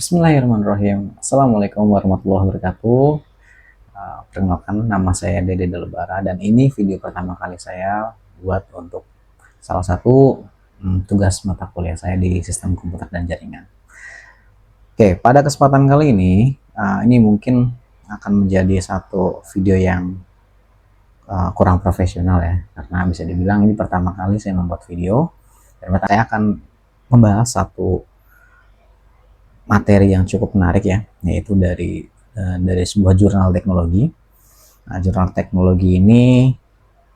Bismillahirrahmanirrahim. Assalamualaikum warahmatullahi wabarakatuh. Perkenalkan, nama saya Dede Delebara dan ini video pertama kali saya buat untuk salah satu tugas mata kuliah saya di Sistem Komputer dan Jaringan. Oke, pada kesempatan kali ini mungkin akan menjadi satu video yang kurang profesional ya, karena bisa dibilang ini pertama kali saya membuat video dan saya akan membahas satu materi yang cukup menarik ya, yaitu dari sebuah jurnal teknologi. Nah, jurnal teknologi ini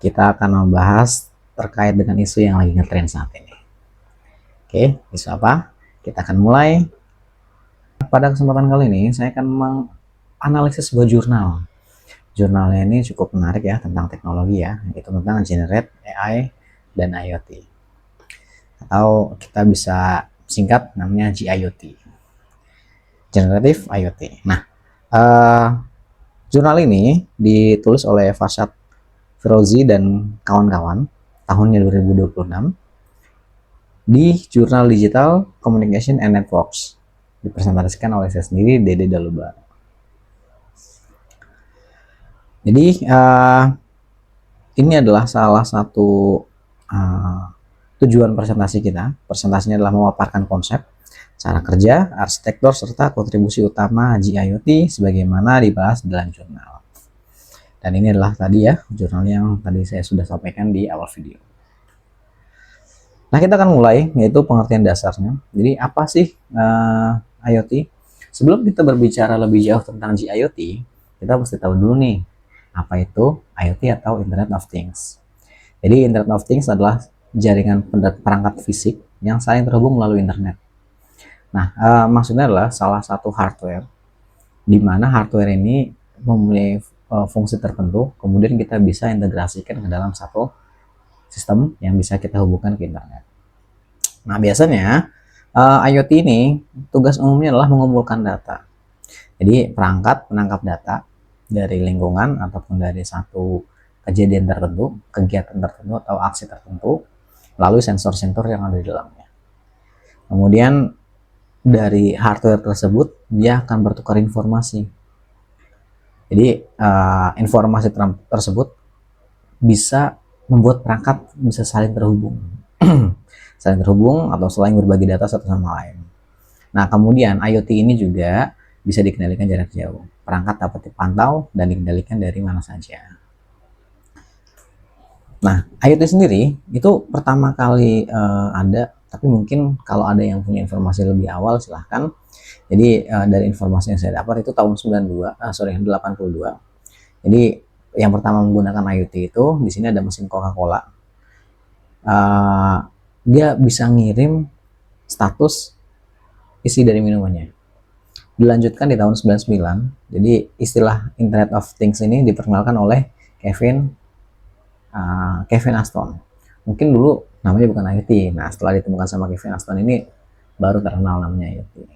kita akan membahas terkait dengan isu yang lagi ngetren saat ini. Oke, isu apa? Kita akan mulai. Pada kesempatan kali ini saya akan menganalisis sebuah jurnal. Jurnalnya ini cukup menarik ya, tentang teknologi ya, yaitu tentang Generate AI dan IoT. Atau kita bisa singkat namanya GIoT. Generative IoT. Nah, jurnal ini ditulis oleh Farshad Firozi dan kawan-kawan tahunnya 2026 di Jurnal Digital Communication and Networks, dipresentasikan oleh saya sendiri, Dede Delebara. Jadi ini adalah salah satu tujuan presentasi kita. Presentasinya adalah memaparkan konsep, cara kerja, arsitektur, serta kontribusi utama GIoT sebagaimana dibahas dalam jurnal. Dan ini adalah tadi ya jurnal yang tadi saya sudah sampaikan di awal video. Nah, kita akan mulai, yaitu pengertian dasarnya. Jadi apa sih IoT? Sebelum kita berbicara lebih jauh tentang GIoT, kita mesti tahu dulu nih, apa itu IoT atau Internet of Things. Jadi Internet of Things adalah jaringan perangkat fisik yang saling terhubung melalui internet. Nah, maksudnya adalah salah satu hardware, di mana hardware ini mempunyai fungsi tertentu, kemudian kita bisa integrasikan ke dalam satu sistem yang bisa kita hubungkan ke internet. Nah, biasanya IoT ini tugas umumnya adalah mengumpulkan data. Jadi perangkat penangkap data dari lingkungan ataupun dari satu kejadian tertentu, kegiatan tertentu atau aksi tertentu melalui sensor-sensor yang ada di dalamnya. Kemudian dari hardware tersebut dia akan bertukar informasi. Jadi informasi tersebut bisa membuat perangkat bisa saling terhubung, saling terhubung atau saling berbagi data satu sama lain. Nah, kemudian IoT ini juga bisa dikendalikan jarak jauh. Perangkat dapat dipantau dan dikendalikan dari mana saja. Nah, IoT sendiri itu pertama kali ada, tapi mungkin kalau ada yang punya informasi lebih awal silahkan. Jadi dari informasi yang saya dapat itu tahun 82. Jadi yang pertama menggunakan IoT itu di sini ada mesin Coca-Cola. Dia bisa ngirim status isi dari minumannya. Dilanjutkan di tahun 99. Jadi istilah Internet of Things ini diperkenalkan oleh Kevin Aston. Mungkin dulu namanya bukan IoT. Nah, setelah ditemukan sama Kevin Aston ini baru terkenal namanya IoT.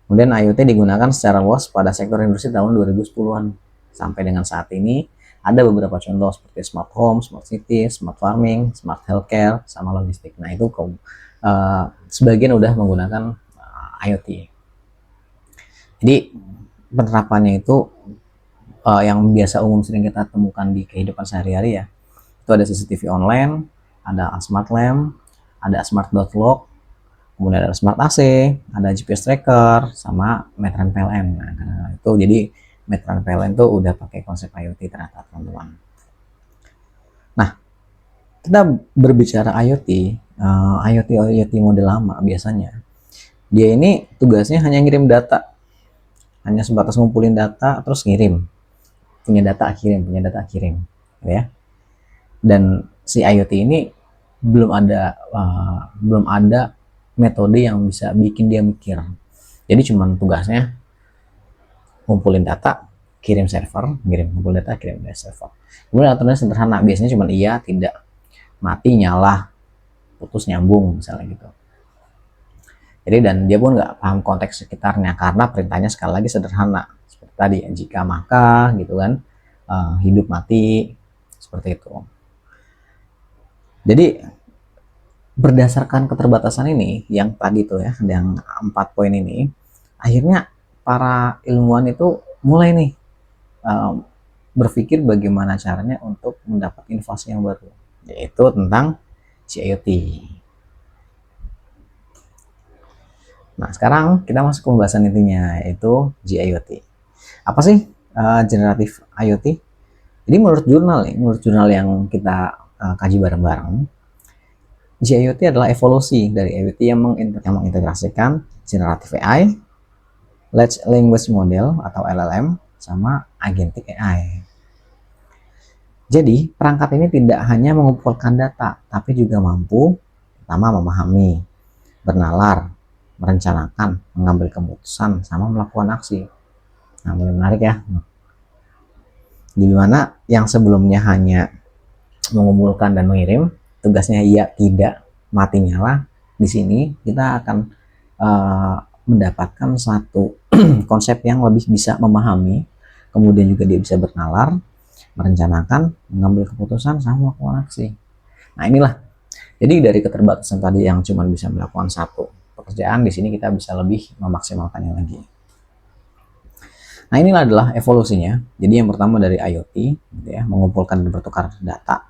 Kemudian IoT digunakan secara luas pada sektor industri tahun 2010-an. Sampai dengan saat ini ada beberapa contoh seperti smart home, smart city, smart farming, smart healthcare, sama logistik. Nah, itu sebagian udah menggunakan IoT. Jadi penerapannya itu yang biasa umum sering kita temukan di kehidupan sehari-hari ya. Itu ada CCTV online, ada smart lamp, ada smart dot lock, kemudian ada smart AC, ada GPS tracker, sama meteran PLN. Nah, itu jadi meteran PLN itu udah pakai konsep IoT ternyata, teman-teman. Nah, kita berbicara IoT, IoT model lama biasanya dia ini tugasnya hanya ngirim data, hanya sebatas ngumpulin data terus ngirim, punya data kirim, ya. Dan si IoT ini belum ada metode yang bisa bikin dia mikir. Jadi cuman tugasnya ngumpulin data, kirim server, ngumpulin data, kirim dari server. Kemudian aturannya sederhana, biasanya cuman iya, tidak, mati, nyala, putus, nyambung, misalnya gitu. Jadi dan dia pun nggak paham konteks sekitarnya karena perintahnya sekali lagi sederhana, seperti tadi, jika maka, gitu kan, hidup mati, seperti itu. Jadi berdasarkan keterbatasan ini, yang tadi tuh ya, yang 4 poin ini, akhirnya para ilmuwan itu mulai nih berpikir bagaimana caranya untuk mendapat inovasi yang baru, yaitu tentang GIoT. Nah, sekarang kita masuk ke pembahasan intinya, yaitu GIoT. Apa sih generatif IoT? Jadi menurut jurnal yang kita kaji bareng-bareng, GIoT adalah evolusi dari IoT yang mengintegrasikan generatif AI, Large Language Model atau LLM, sama agentic AI. Jadi, perangkat ini tidak hanya mengumpulkan data, tapi juga mampu pertama memahami, bernalar, merencanakan, mengambil keputusan, sama melakukan aksi. Nah, mulai menarik ya. Di mana yang sebelumnya hanya mengumpulkan dan mengirim, tugasnya iya, tidak, mati nyala. Di sini kita akan mendapatkan satu konsep yang lebih bisa memahami, kemudian juga dia bisa bernalar, merencanakan, mengambil keputusan, sama melakukan aksi. Nah, inilah. Jadi dari keterbatasan tadi yang cuma bisa melakukan satu pekerjaan, di sini kita bisa lebih memaksimalkannya lagi. Nah, inilah adalah evolusinya. Jadi yang pertama dari IoT, gitu ya, mengumpulkan dan bertukar data.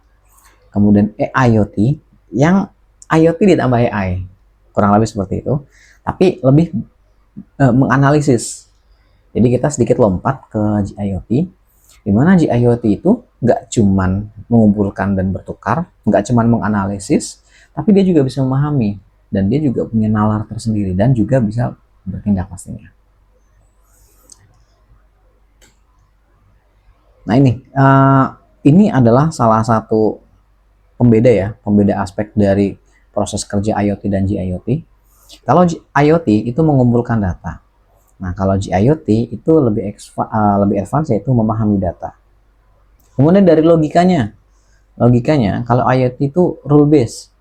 Kemudian AIoT, yang IoT ditambah AI, kurang lebih seperti itu. Tapi lebih menganalisis. Jadi kita sedikit lompat ke GIoT, di mana GIoT itu nggak cuman mengumpulkan dan bertukar, nggak cuman menganalisis, tapi dia juga bisa memahami, dan dia juga punya nalar tersendiri, dan juga bisa bertindak pastinya. Nah, ini adalah salah satu pembeda aspek dari proses kerja IoT dan GIoT. Kalau IoT itu mengumpulkan data. Nah, kalau GIoT itu lebih advance, yaitu memahami data. Kemudian dari logikanya kalau IoT itu rule based,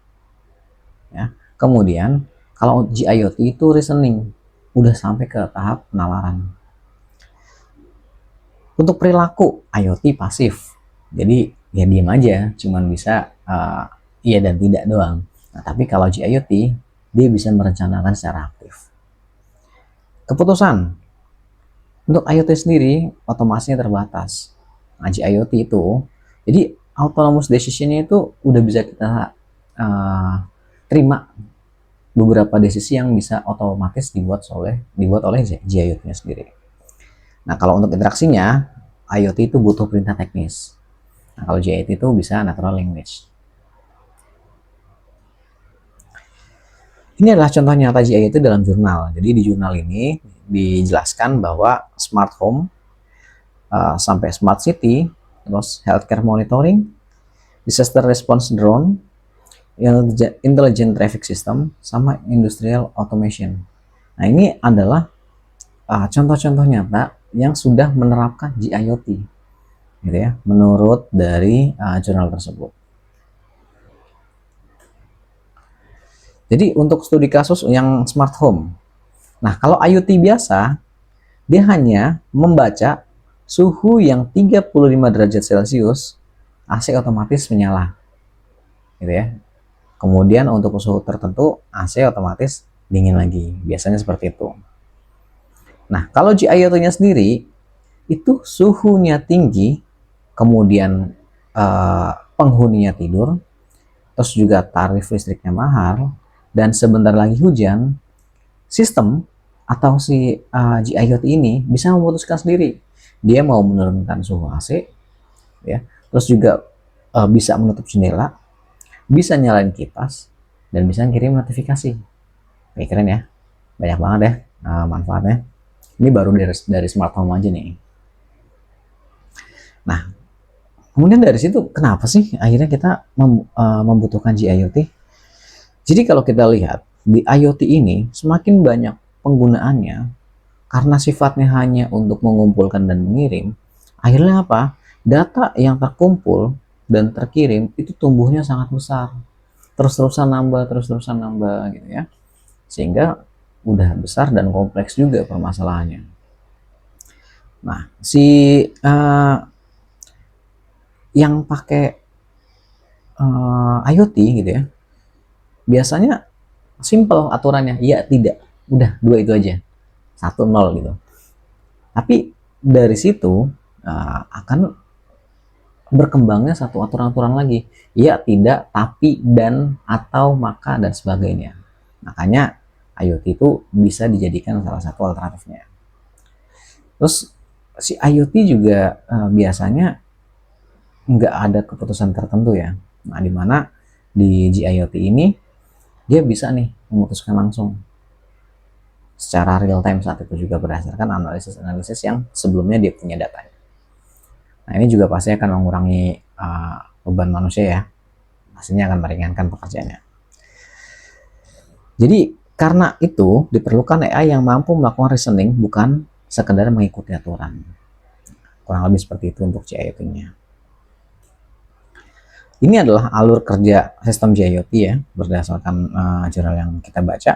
ya. Kemudian kalau GIoT itu reasoning, udah sampai ke tahap penalaran. Untuk perilaku, IoT pasif, jadi ya diam aja, cuman bisa iya dan tidak doang. Nah, tapi kalau GIoT, dia bisa merencanakan secara aktif. Keputusan, untuk IoT sendiri otomasinya terbatas. Nah, GIoT itu, jadi autonomous decision-nya itu udah bisa kita terima beberapa desisi yang bisa otomatis dibuat oleh GIoT-nya sendiri. Nah, kalau untuk interaksinya, IoT itu butuh perintah teknis. Nah, kalau GIoT itu bisa natural language. Ini adalah contoh nyata GIoT dalam jurnal. Jadi di jurnal ini dijelaskan bahwa smart home sampai smart city, terus healthcare monitoring, disaster response drone, intelligent traffic system, sama industrial automation. Nah, ini adalah contoh-contoh nyata yang sudah menerapkan GIoT, gitu ya, menurut dari jurnal tersebut. Jadi untuk studi kasus yang smart home, nah kalau IoT biasa, dia hanya membaca suhu yang 35 derajat Celcius, AC otomatis menyala, gitu ya. Kemudian untuk suhu tertentu, AC otomatis dingin lagi, biasanya seperti itu. Nah, kalau GIoT-nya sendiri, itu suhunya tinggi, kemudian penghuninya tidur, terus juga tarif listriknya mahal, dan sebentar lagi hujan, sistem atau si GIoT ini bisa memutuskan sendiri. Dia mau menurunkan suhu AC, ya, terus juga bisa menutup jendela, bisa nyalain kipas, dan bisa kirim notifikasi. Oke, keren ya, banyak banget ya manfaatnya. Ini baru dari smart home aja nih. Nah, kemudian dari situ kenapa sih akhirnya kita membutuhkan GIoT? Jadi kalau kita lihat di IoT ini semakin banyak penggunaannya, karena sifatnya hanya untuk mengumpulkan dan mengirim, akhirnya apa? Data yang terkumpul dan terkirim itu tumbuhnya sangat besar, terus-terusan nambah gitu ya, sehingga udah besar dan kompleks juga permasalahannya. Nah, yang pakai IoT gitu ya, biasanya simple aturannya, iya tidak, udah dua itu aja, 1-0 gitu. Tapi dari situ akan berkembangnya satu aturan-aturan lagi, iya tidak, tapi, dan, atau, maka, dan sebagainya. Makanya IoT itu bisa dijadikan salah satu alternatifnya. Terus si IoT juga biasanya nggak ada keputusan tertentu ya. Nah, dimana di GIoT ini dia bisa nih memutuskan langsung secara real time saat itu juga berdasarkan analisis-analisis yang sebelumnya dia punya datanya. Nah, ini juga pasti akan mengurangi beban manusia ya. Pastinya akan meringankan pekerjaannya. Jadi karena itu diperlukan AI yang mampu melakukan reasoning, bukan sekedar mengikuti aturan. Kurang lebih seperti itu untuk GIoT-nya. Ini adalah alur kerja sistem GIoT ya, berdasarkan jurnal yang kita baca.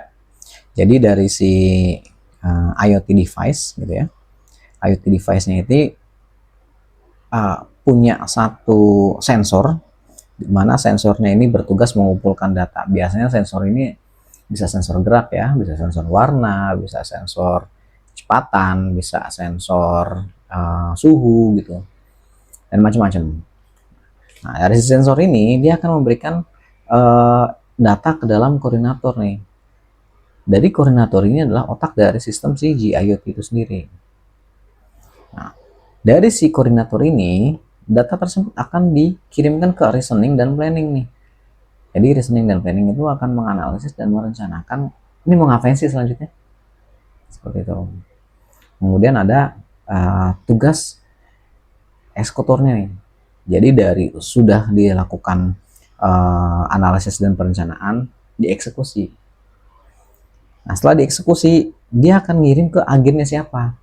Jadi dari si IoT device gitu ya, IoT device-nya itu punya satu sensor, di mana sensornya ini bertugas mengumpulkan data. Biasanya sensor ini bisa sensor gerak ya, bisa sensor warna, bisa sensor kecepatan, bisa sensor suhu gitu, dan macam-macam. Nah, dari sensor ini dia akan memberikan data ke dalam koordinator nih. Dari koordinator ini adalah otak dari sistem si GIoT itu sendiri. Nah, dari si koordinator ini, data tersebut akan dikirimkan ke reasoning dan planning nih. Jadi reasoning dan planning itu akan menganalisis dan merencanakan ini mau ngapain sih selanjutnya. Seperti itu. Kemudian ada tugas eksekutornya nih. Jadi dari sudah dilakukan analisis dan perencanaan, dieksekusi. Nah, setelah dieksekusi, dia akan ngirim ke agennya siapa.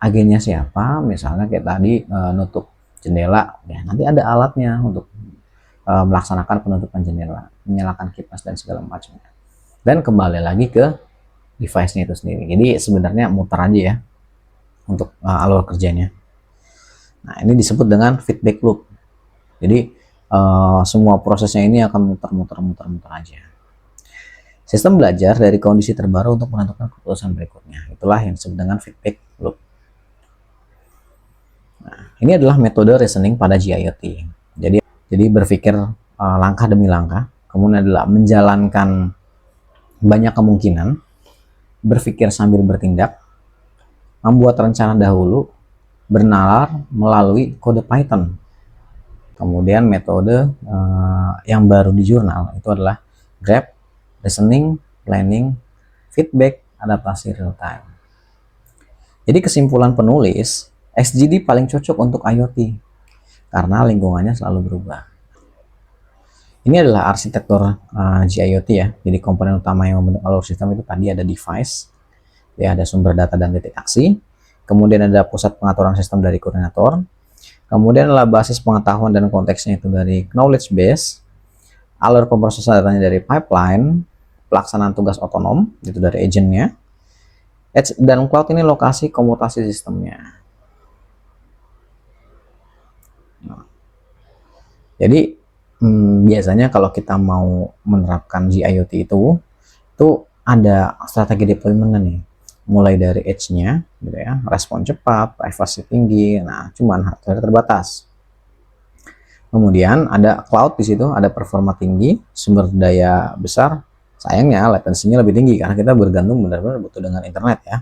Agennya siapa, misalnya kayak tadi nutup jendela, ya nanti ada alatnya untuk melaksanakan penutupan jendela, menyalakan kipas dan segala macamnya. Dan kembali lagi ke device-nya itu sendiri. Jadi sebenarnya muter aja ya untuk alur kerjanya. Nah, ini disebut dengan feedback loop. Jadi semua prosesnya ini akan muter-muter aja. Sistem belajar dari kondisi terbaru untuk menentukan keputusan berikutnya. Itulah yang disebut dengan feedback loop. Nah, ini adalah metode reasoning pada GIoT. Jadi berpikir langkah demi langkah, kemudian adalah menjalankan banyak kemungkinan, berpikir sambil bertindak, membuat rencana dahulu, bernalar melalui kode Python. Kemudian metode yang baru di jurnal itu adalah grab, reasoning, planning, feedback, adaptasi real time. Jadi kesimpulan penulis, XGD paling cocok untuk IoT karena lingkungannya selalu berubah. Ini adalah arsitektur GIoT ya. Jadi komponen utama yang membentuk alur sistem itu tadi ada device, ya ada sumber data dan titik aksi, kemudian ada pusat pengaturan sistem dari koordinator, kemudian adalah basis pengetahuan dan konteksnya itu dari knowledge base, alur pemrosesan datanya dari pipeline, pelaksanaan tugas otonom itu dari agentnya, edge dan cloud ini lokasi komutasi sistemnya. Nah, jadi biasanya kalau kita mau menerapkan GIoT itu ada strategi deployment nih, mulai dari edge-nya gitu ya, respon cepat, privacy tinggi, nah cuman hardware terbatas. Kemudian ada cloud, di situ ada performa tinggi, sumber daya besar, sayangnya latensinya lebih tinggi karena kita bergantung benar-benar butuh dengan internet ya.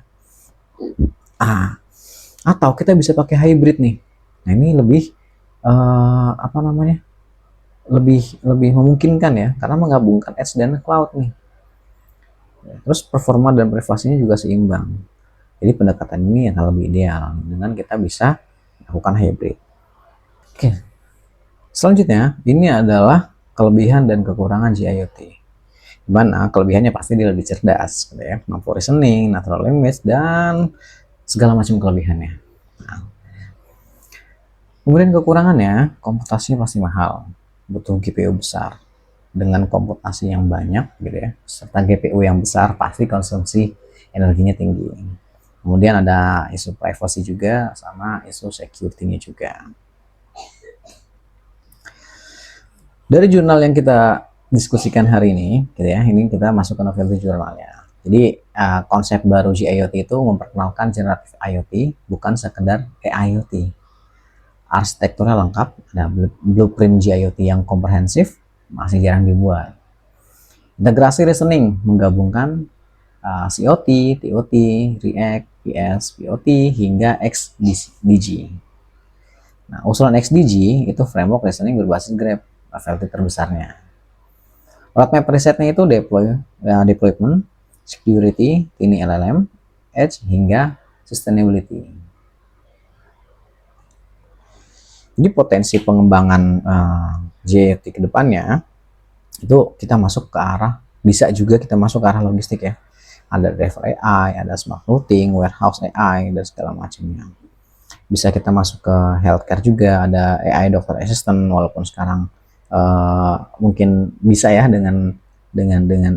Atau kita bisa pakai hybrid nih. Nah, ini lebih apa namanya? lebih memungkinkan ya, karena menggabungkan edge dan cloud nih. Terus performa dan privasinya juga seimbang. Jadi pendekatan ini yang lebih ideal dengan kita bisa lakukan hybrid. Oke. Selanjutnya, ini adalah kelebihan dan kekurangan GIoT. Dimana kelebihannya pasti dia lebih cerdas, gitu ya, mampu reasoning, natural language, dan segala macam kelebihannya. Nah, kemudian kekurangannya, komputasinya pasti mahal, butuh GPU besar dengan komputasi yang banyak gitu ya, serta GPU yang besar pasti konsumsi energinya tinggi. Kemudian ada isu privacy juga sama isu security-nya juga. Dari jurnal yang kita diskusikan hari ini, gitu ya. Ini kita masuk ke novelty jurnalnya. Jadi konsep baru GIoT itu memperkenalkan generative IoT, bukan sekedar AIoT. Arsitekturnya lengkap, ada blueprint GIoT yang komprehensif, masih jarang dibuat. Integrasi reasoning menggabungkan COT, TOT, React, PS, POT, hingga XDG. Nah, usulan XDG itu framework reasoning berbasis graph, novelty terbesarnya. Roadmap risetnya itu deployment, security, tiny LLM, edge, hingga sustainability. Jadi potensi pengembangan GIoT ke depannya itu kita masuk ke arah, bisa juga kita masuk ke arah logistik ya. Ada driver AI, ada smart routing, warehouse AI, dan segala macamnya. Bisa kita masuk ke healthcare juga, ada AI dokter assistant, walaupun sekarang mungkin bisa ya dengan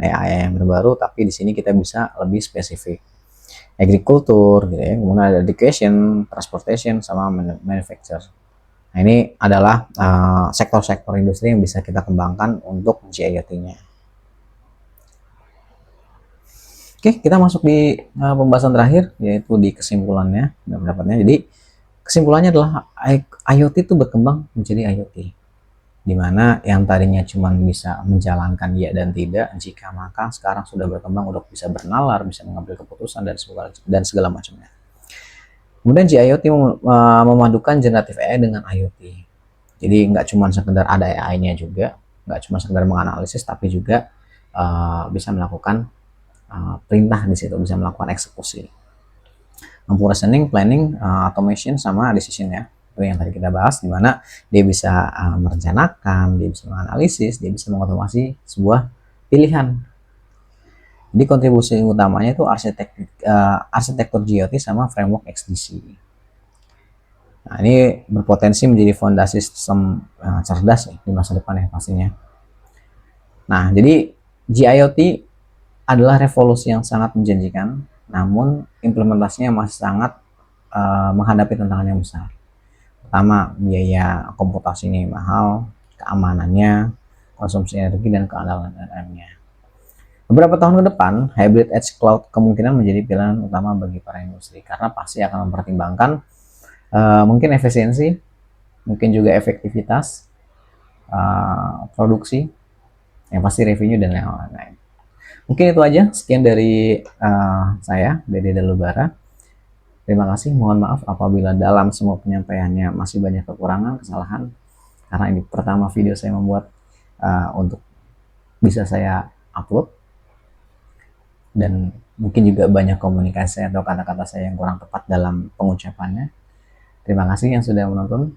AI yang terbaru, tapi di sini kita bisa lebih spesifik. Agriculture, gitu ya, kemudian ada education, transportation, sama manufacture. Nah, ini adalah sektor-sektor industri yang bisa kita kembangkan untuk GIoT-nya. Oke, kita masuk di pembahasan terakhir, yaitu di kesimpulannya, pendapatnya. Jadi, kesimpulannya adalah IoT itu berkembang menjadi IoT, di mana yang tadinya cuma bisa menjalankan ya dan tidak, jika maka sekarang sudah berkembang untuk bisa bernalar, bisa mengambil keputusan, dan segala macamnya. Kemudian GIoT memadukan generative AI dengan IoT. Jadi nggak cuma sekedar ada AI-nya juga, nggak cuma sekedar menganalisis, tapi juga bisa melakukan perintah di situ, bisa melakukan eksekusi. Mampu reasoning, planning, automation, sama decision ya. Itu yang tadi kita bahas, di mana dia bisa merencanakan, dia bisa menganalisis, dia bisa mengotomasi sebuah pilihan. Jadi kontribusi utamanya itu arsitektur GIoT sama framework XDC. Nah, ini berpotensi menjadi fondasi sistem cerdas ya, di masa depan ya pastinya. Nah, jadi GIoT adalah revolusi yang sangat menjanjikan, namun implementasinya masih sangat menghadapi tantangan yang besar. Pertama, biaya komputasinya yang mahal, keamanannya, konsumsi energi, dan keandalan RM-nya. Beberapa tahun ke depan, hybrid edge cloud kemungkinan menjadi pilihan utama bagi para industri, karena pasti akan mempertimbangkan mungkin efisiensi, mungkin juga efektivitas produksi, yang pasti revenue, dan lain-lain. Mungkin itu aja, sekian dari saya, Dede Dalubara. Terima kasih, mohon maaf apabila dalam semua penyampaiannya masih banyak kekurangan, kesalahan, karena ini pertama video saya membuat untuk bisa saya upload, dan mungkin juga banyak komunikasi atau kata-kata saya yang kurang tepat dalam pengucapannya. Terima kasih yang sudah menonton.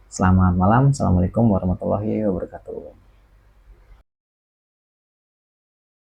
Selamat malam. Assalamualaikum warahmatullahi wabarakatuh.